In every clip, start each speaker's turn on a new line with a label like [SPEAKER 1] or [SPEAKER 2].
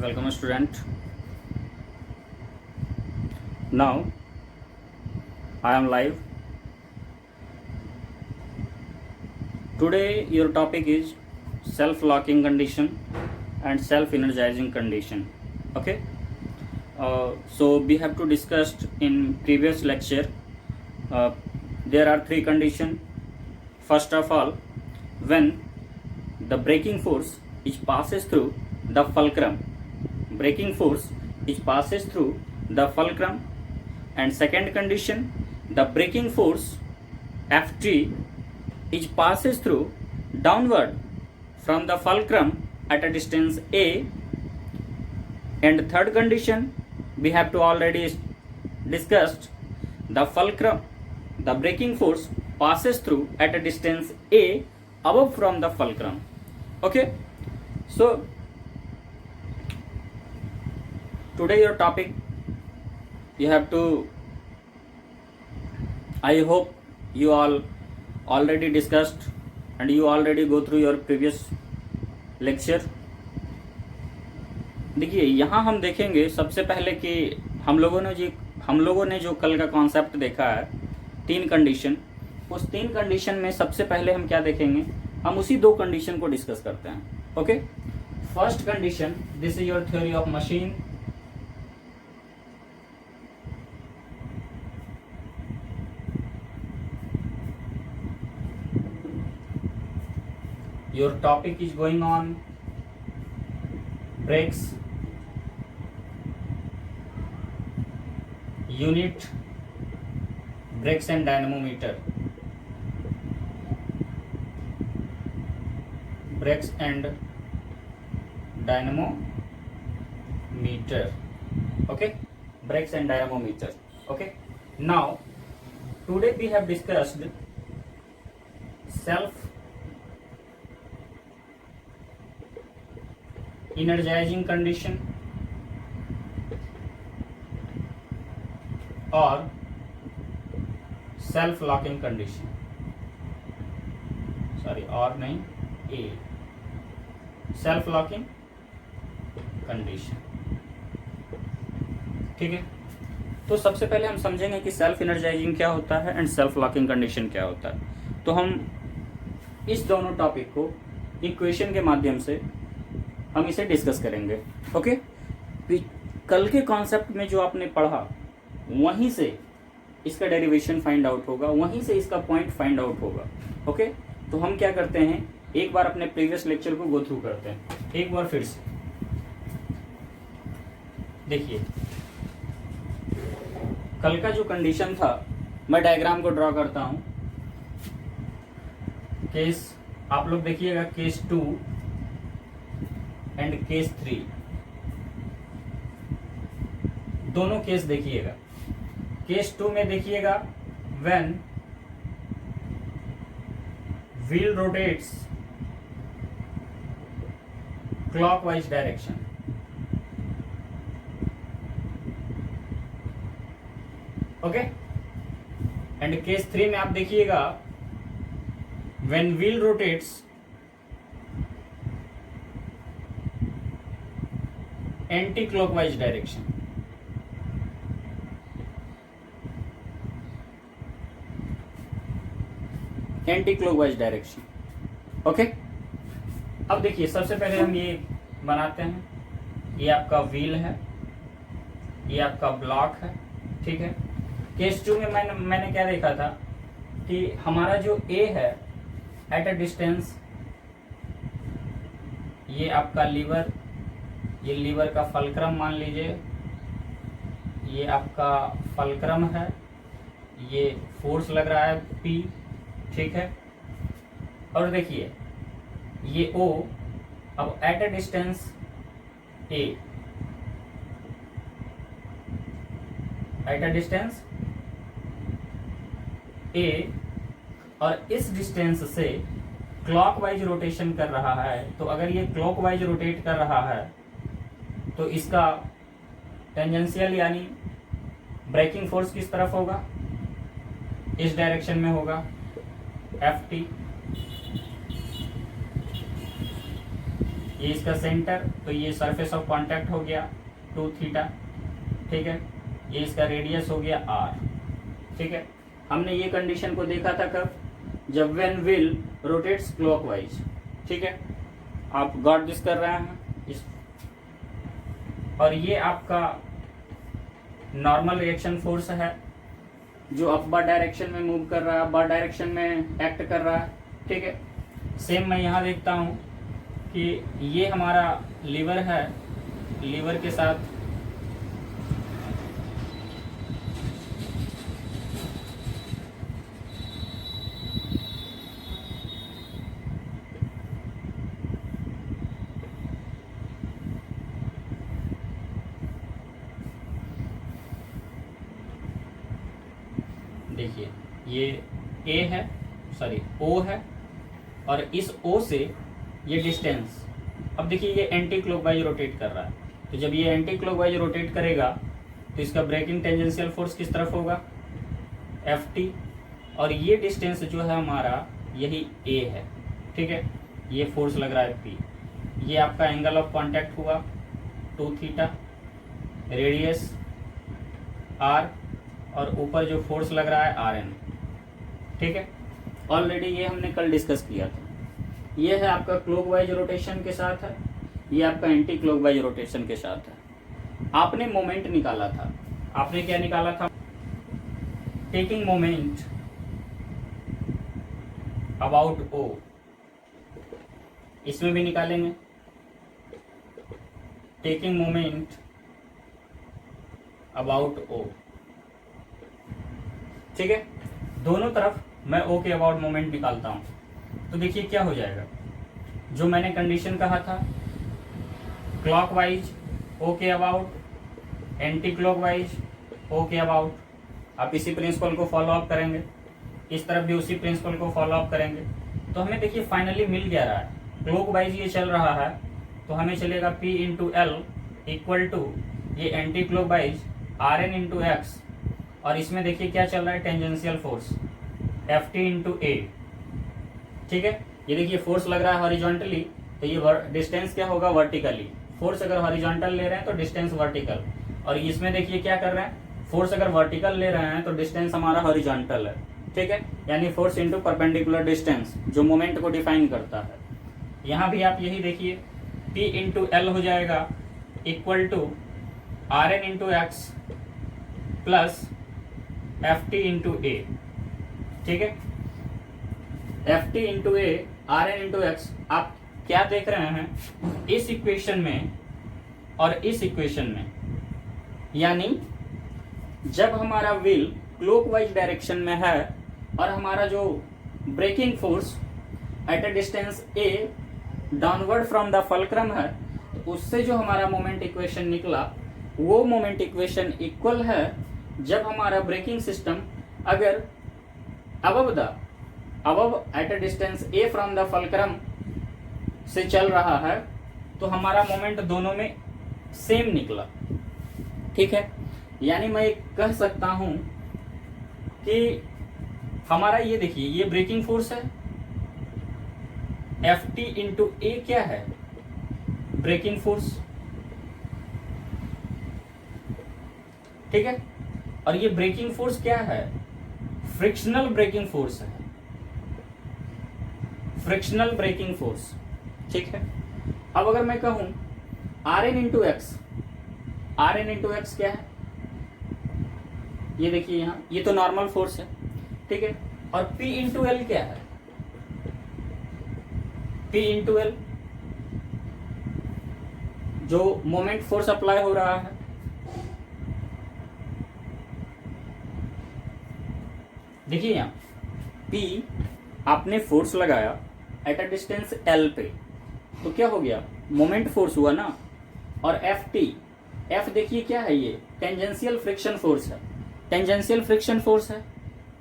[SPEAKER 1] Welcome student. Now I am live. Today your topic is self-locking condition and self-energizing condition. Okay. So we have to discuss in previous lecture. There are three conditions. First of all, when the braking force is passes through the fulcrum. Braking force is passes through the fulcrum. And second condition, the braking force Ft is passes through downward from the fulcrum at a distance a. And third condition, we have to already discussed, the fulcrum, the braking force passes through at a distance a above from the fulcrum. Okay, so today your topic you have to, I hope you all already discussed and you already go through your previous lecture. देखिए यहाँ हम देखेंगे सबसे पहले कि हम लोगों ने जो कल का कॉन्सेप्ट देखा है तीन कंडीशन, उस तीन कंडीशन में सबसे पहले हम क्या देखेंगे, हम उसी दो कंडीशन को डिस्कस करते हैं. Okay, first condition, this is your theory of machine. Your topic is going on brakes, unit, brakes and dynamometer. Brakes and dynamometer. Okay, brakes and dynamometer. Okay, now today we have discussed self energizing condition or self locking condition. Sorry, or नहीं, A, self locking condition. ठीक है, तो सबसे पहले हम समझेंगे कि self energising क्या होता है एंड सेल्फ लॉकिंग कंडीशन क्या होता है. तो हम इस दोनों टॉपिक को इक्वेशन के माध्यम से हम इसे डिस्कस करेंगे. ओके, कल के कॉन्सेप्ट में जो आपने पढ़ा वहीं से इसका डेरिवेशन फाइंड आउट होगा, वहीं से इसका पॉइंट फाइंड आउट होगा. ओके, तो हम क्या करते हैं, एक बार अपने प्रीवियस लेक्चर को गो थ्रू करते हैं एक बार फिर से. देखिए कल का जो कंडीशन था, मैं डायग्राम को ड्रॉ करता हूं. केस आप लोग देखिएगा, केस 2 एंड केस 3, दोनों केस देखिएगा. केस 2 में देखिएगा, when wheel rotates clockwise direction. Okay, and case 3 में आप देखिएगा, when wheel rotates anti clockwise direction. Anti clockwise direction. Okay, अब देखिए सबसे पहले हम ये बनाते हैं, ये आपका व्हील है, ये आपका ब्लॉक है. ठीक है, केस 2 में मैंने क्या देखा था कि हमारा जो ए है एट अ डिस्टेंस, ये आपका लीवर, ये लीवर का फलक्रम मान लीजिए, ये आपका फलक्रम है, ये फोर्स लग रहा है P. ठीक है, और देखिए ये O अब eight a distance A, eight a distance A, और इस डिस्टेंस से क्लॉकवाइज रोटेशन कर रहा है. तो अगर ये क्लॉकवाइज रोटेट कर रहा है तो इसका टेंजेंशियल यानी ब्रेकिंग फोर्स किस तरफ होगा, इस डायरेक्शन में होगा, Ft. ये इसका सेंटर, तो ये सरफेस ऑफ कांटेक्ट हो गया 2 थीटा, ठीक है। ये इसका रेडियस हो गया r, ठीक है। हमने ये कंडीशन को देखा था कब, जब व्हेन व्हील रोटेट्स क्लॉकवाइज, ठीक है। आप गॉट दिस कर रहे हैं इस, और ये आपका नॉर्मल रिएक्शन फोर्स है जो अपवर्ड डायरेक्शन में मूव कर रहा है, अपवर्ड डायरेक्शन में एक्ट कर रहा है, ठीक है। सेम मैं यहाँ देखता हूँ कि ये हमारा लीवर है, लीवर के साथ देखिए ये ए है, सॉरी ओ है, और इस ओ से ये डिस्टेंस, अब देखिए ये एंटी क्लॉकवाइज रोटेट कर रहा है, तो जब ये एंटी क्लॉकवाइज रोटेट करेगा तो इसका ब्रेकिंग टेंजेंशियल फोर्स किस तरफ होगा, एफ टी, और ये डिस्टेंस जो है हमारा यही ए है, ठीक है। ये फोर्स लग रहा है पी, ये आपका एंगल ऑफ कांटेक्ट हुआ 2 थीटा, रेडियस आर, और ऊपर जो फोर्स लग रहा है आर एन, ठीक है। ऑलरेडी ये हमने कल डिस्कस किया था। ये है आपका क्लॉकवाइज रोटेशन के साथ है, ये आपका एंटी क्लॉकवाइज रोटेशन के साथ है। आपने मोमेंट निकाला था, आपने क्या निकाला था, टेकिंग मोमेंट अबाउट ओ, इसमें भी निकालेंगे टेकिंग मोमेंट अबाउट ओ, ठीक है। दोनों तरफ मैं ओ के अबाउट मोमेंट निकालता हूं, तो देखिए क्या हो जाएगा, जो मैंने कंडीशन कहा था क्लॉकवाइज ओ के अबाउट, एंटी क्लॉकवाइज ओ के अबाउट, आप इसी प्रिंसिपल को फॉलो अप करेंगे, इस तरफ भी उसी प्रिंसिपल को फॉलो अप करेंगे, तो हमें देखिए फाइनली मिल गया रहा है। क्लॉकवाइज ये चल रहा है तो हमें चलेगा P into L equal to ये anticlockwise R N into X, और इसमें देखिए क्या चल रहा है, tangential force F T into A, ठीक है। ये देखिए फोर्स लग रहा है हॉरिजॉन्टली, तो ये डिस्टेंस क्या होगा, वर्टिकली। फोर्स अगर हॉरिजॉन्टल ले रहे हैं तो डिस्टेंस वर्टिकल, और इसमें देखिए क्या कर रहे हैं, फोर्स अगर वर्टिकल ले रहे हैं तो डिस्टेंस हमारा हॉरिजॉन्टल है, ठीक है। यानी फोर्स इंटू परपेंडिकुलर डिस्टेंस जो मोमेंट को डिफाइन करता है। यहाँ भी आप यही देखिए P इंटू एल हो जाएगा equal to R N into X plus F T into A, ठीक है। F T into A R N into X, आप क्या देख रहे हैं इस इक्वेशन में और इस इक्वेशन में, यानी जब हमारा व्हील क्लॉकवाइज डायरेक्शन में है और हमारा जो braking force at a distance A downward from the fulcrum है, तो उससे जो हमारा मोमेंट इक्वेशन निकला वो मोमेंट इक्वेशन इक्वल है जब हमारा ब्रेकिंग सिस्टम अगर above eight a distance A from the fulcrum से चल रहा है, तो हमारा मोमेंट दोनों में सेम निकला, ठीक है। यानी मैं कह सकता हूं कि हमारा ये देखिए ये ब्रेकिंग फोर्स है, एफ टी इंटू ए क्या है, ब्रेकिंग फोर्स, ठीक है। और ये ब्रेकिंग फोर्स क्या है, फ्रिक्शनल ब्रेकिंग फोर्स है, फ्रिक्शनल ब्रेकिंग फोर्स, ठीक है। अब अगर मैं कहूं R N into X, R N into X क्या है, ये देखिए यहां ये तो नॉर्मल फोर्स है, ठीक है। और P इंटू एल क्या है, P इंटू एल जो मोमेंट फोर्स अप्लाई हो रहा है, देखिए यहां P आपने फोर्स लगाया एट अ डिस्टेंस L पे, तो क्या हो गया, मोमेंट फोर्स हुआ ना। और एफ टी, एफ देखिए क्या है, ये टेंजेंशियल फ्रिक्शन फोर्स है, टेंजेंशियल फ्रिक्शन फोर्स है,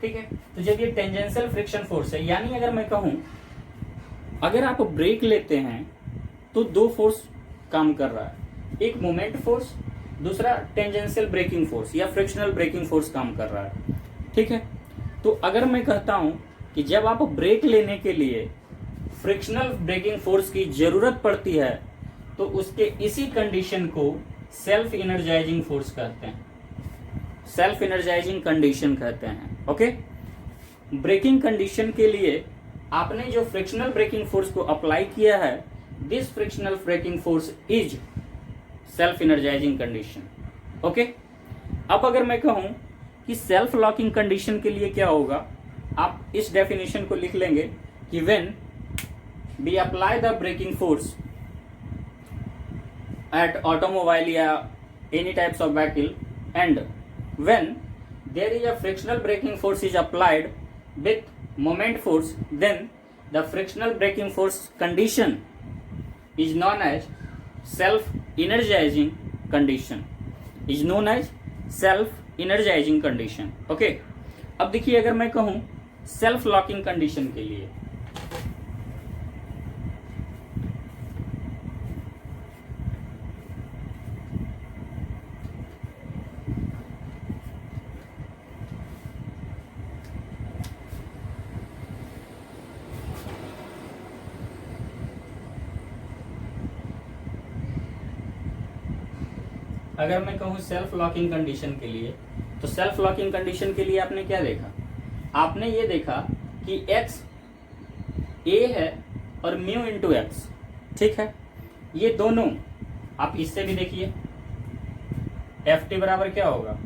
[SPEAKER 1] ठीक है। तो जब ये टेंजेंशियल फ्रिक्शन फोर्स है, यानी अगर मैं कहूं अगर आप ब्रेक लेते हैं तो दो फोर्स काम कर रहा है, एक मोमेंट फोर्स, दूसरा टेंजेंशियल ब्रेकिंग फोर्स या फ्रिक्शनल ब्रेकिंग फोर्स काम कर रहा है, ठीक है। तो अगर मैं कहता हूं कि जब आप ब्रेक लेने के लिए फ्रिक्शनल ब्रेकिंग फोर्स की जरूरत पड़ती है तो उसके इसी कंडीशन को सेल्फ इनर्जाइजिंग फोर्स कहते हैं, सेल्फ इनर्जाइजिंग कंडीशन कहते हैं। ओके, ब्रेकिंग कंडीशन के लिए आपने जो फ्रिक्शनल ब्रेकिंग फोर्स को अप्लाई किया है, this frictional braking force is self energising condition. Okay, अब अगर मैं कहूं कि सेल्फ लॉकिंग कंडीशन के लिए क्या होगा, आप इस डेफिनेशन को लिख लेंगे कि when we apply the braking force at automobile या any types of vehicle, and when there is a frictional braking force is applied with moment force, then the frictional braking force condition is known as self energizing condition, is known as self energizing condition। okay, अब देखिए अगर मैं कहूं self locking condition के लिए, अगर मैं कहूं सेल्फ लॉकिंग कंडीशन के लिए, तो सेल्फ लॉकिंग कंडीशन के लिए आपने क्या देखा, आपने ये देखा कि x a है और म्यू इंटू एक्स, ठीक है। ये दोनों आप इससे भी देखिए, एफ टी बराबर क्या होगा,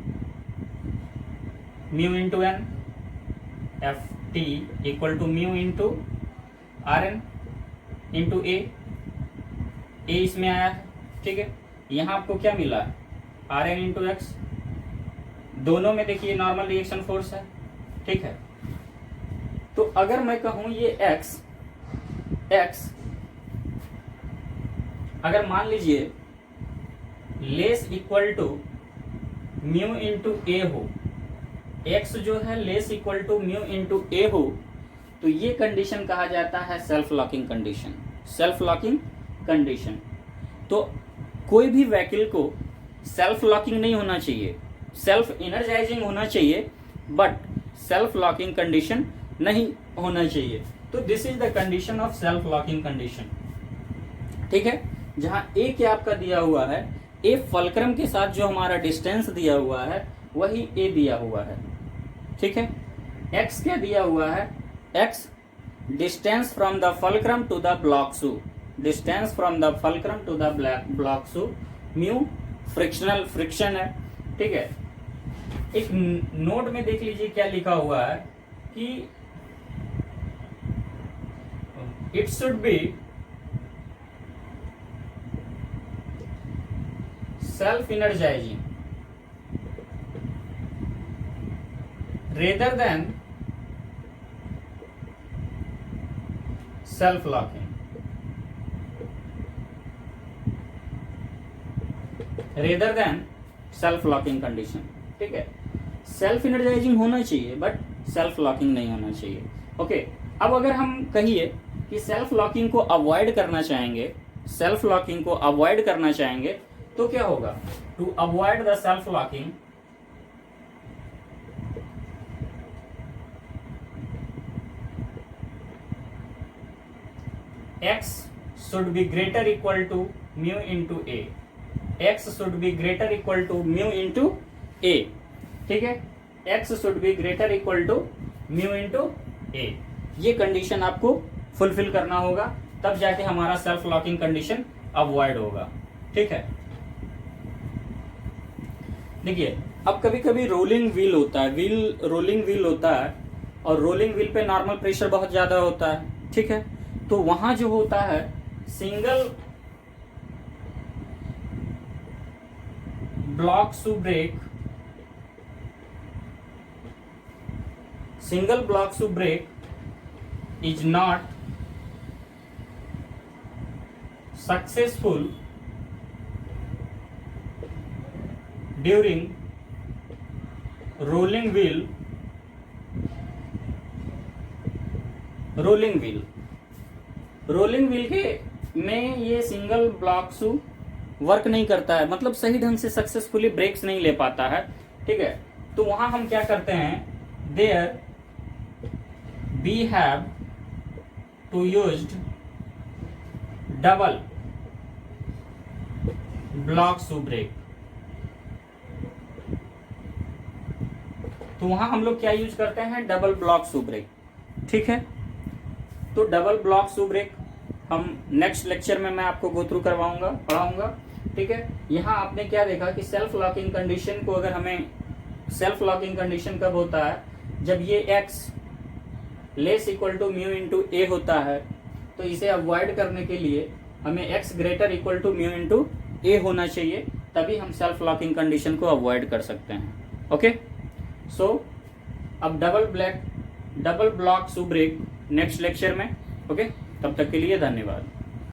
[SPEAKER 1] mu into N, F T equal to mu into R N into A इसमें आया है, ठीक है। यहाँ आपको क्या मिला है, आर एन इंटू एक्स, दोनों में देखिए नॉर्मल रिएक्शन फोर्स है, ठीक है। तो अगर मैं कहूं ये x अगर मान लीजिए less equal to mu into A हो, x जो है less equal to mu into A हो, तो ये कंडीशन कहा जाता है self locking condition, self locking condition. तो कोई भी व्हीकल को सेल्फ लॉकिंग नहीं होना चाहिए, सेल्फ इनर्जाइजिंग होना चाहिए, बट सेल्फ लॉकिंग कंडीशन नहीं होना चाहिए। तो this is the condition of self locking condition, ठीक है। जहां ए क्या आपका दिया हुआ है, ए फलक्रम के साथ जो हमारा डिस्टेंस दिया हुआ है वही ए दिया हुआ है, ठीक है। एक्स क्या दिया हुआ है, X distance from the fulcrum to the block shoe, distance from the fulcrum to the block shoe, mu frictional friction है, ठीक है। एक नोट में देख लीजिए क्या लिखा हुआ है कि it should be self energizing rather than self locking, rather than self locking condition, ठीक है। सेल्फ इनर्जाइजिंग होना चाहिए बट सेल्फ लॉकिंग नहीं होना चाहिए। ओके, अब अगर हम कहिए कि सेल्फ लॉकिंग को अवॉइड करना चाहेंगे, सेल्फ लॉकिंग को अवॉइड करना चाहेंगे तो क्या होगा, to avoid the self locking x should be greater equal to mu into a, x should be greater equal to mu into a, ठीक है। x should be greater equal to mu into a, ये condition आपको fulfil करना होगा, तब जाके हमारा self locking condition avoid होगा, ठीक है। देखिए अब कभी कभी रोलिंग व्हील होता है, रोलिंग व्हील होता है और रोलिंग व्हील पे नॉर्मल प्रेशर बहुत ज्यादा होता है, ठीक है। तो वहां जो होता है single block shoe brake, single block shoe brake is not successful during rolling wheel के में ये सिंगल ब्लॉक शू वर्क नहीं करता है, मतलब सही ढंग से सक्सेसफुली ब्रेक्स नहीं ले पाता है, ठीक है। तो वहां हम क्या करते हैं, there we have to used double block shoe brake, तो वहां हम लोग क्या यूज करते हैं, डबल ब्लॉक शू ब्रेक। ठीक है, तो डबल ब्लॉक शू ब्रेक हम नेक्स्ट लेक्चर में मैं आपको गो थ्रू करवाऊंगा, पढ़ाऊंगा। ठीक है, यहाँ आपने क्या देखा कि सेल्फ लॉकिंग कंडीशन को, अगर हमें सेल्फ लॉकिंग कंडीशन कब होता है, जब ये x less equal to mu into A होता है, तो इसे अवॉइड करने के लिए हमें x greater equal to mu into A होना चाहिए, तभी हम सेल्फ लॉकिंग कंडीशन को अवॉइड कर सकते हैं। ओके, सो अब double block shoe brake next lecture में। ओके, तब तक के लिए धन्यवाद।